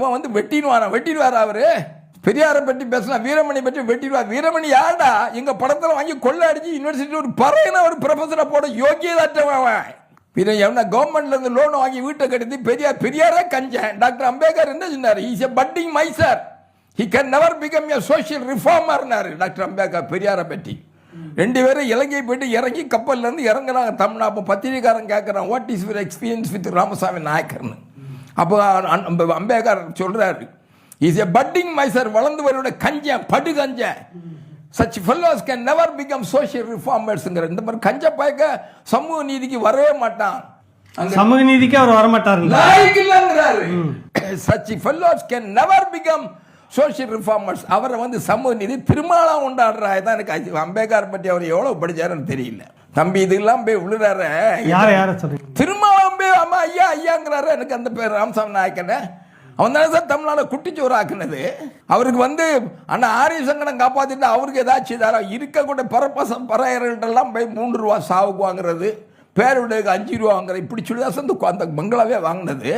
இப்போ வந்து வெட்டிடுவாரா அவரு? பெரியாரை பற்றி பேசலாம், வீரமணி பற்றி வெட்டிடுவார். வீரமணி யாருடா? எங்க படத்தில் வாங்கி கொள்ள அடிச்சு யூனிவர்சிட்டி ஒரு பறையன ஒரு ப்ரொஃபஸரை போட யோகியதாற்றவன். கவர்மெண்ட்ல இருந்து லோன் வாங்கி வீட்டை கட்டி பெரியாரே கஞ்சன். டாக்டர் அம்பேத்கர் என்ன சொன்னார்? Is a budding miser, he can never become a social ரிஃபார்மர்னாரு டாக்டர் அம்பேத்கர் பெரியாரை பற்றி. 2 பேரும் இலங்கை போயிட்டு இறங்கி கப்பல்ல இருந்து இறங்குறாங்க தமிழ்நாடு. அப்போ பத்திரிகாரன் கேட்குறான், what is your experience with Ramasamy நாயக்கர்னு. அப்போ அம்பேத்கர் சொல்றாரு, இஸ் எ பட்டிங் மைசர், வளர்ந்து வருட கஞ்சன், படு கஞ்சன். such fellows can never become social reformers. இந்த மாதிரி கஞ்ச பயக்க சமூக நீதிக்கு வரவே மாட்டான். சமூக நீதிக்கு அவர் வர மாட்டாருங்கிறாரு. such fellows can never become social reformers. அவரை வந்து சமூக நீதி திருமாலா உண்டாடுறாரு தான். எனக்கு அம்பேத்கர் பற்றி அவர் எவ்வளவு படிச்சாருன்னு தெரியல தம்பி. இதெல்லாம் போய் விழுறாரு. திருமாவளம்பே அம்மா ஐயா ஐயாங்கிறாரு. எனக்கு அந்த பேர் ராமசாமி நாயக்கனை அவன் தானே சார் தமிழ்நாடு குட்டிச்சோறு ஆக்குனது. அவருக்கு வந்து அண்ணா ஆரிய சங்கடம் காப்பாத்திட்டு அவருக்கு ஏதாச்சும் இருக்கக்கூடிய பறையர்கள்ட்டெல்லாம் போய் 3 ரூபா சாவுக்கு வாங்குறது, பேருடையக்கு 5 ரூபா வாங்குறது, இப்படி சொல்லி தான் அந்த பங்களாவே வாங்கினது.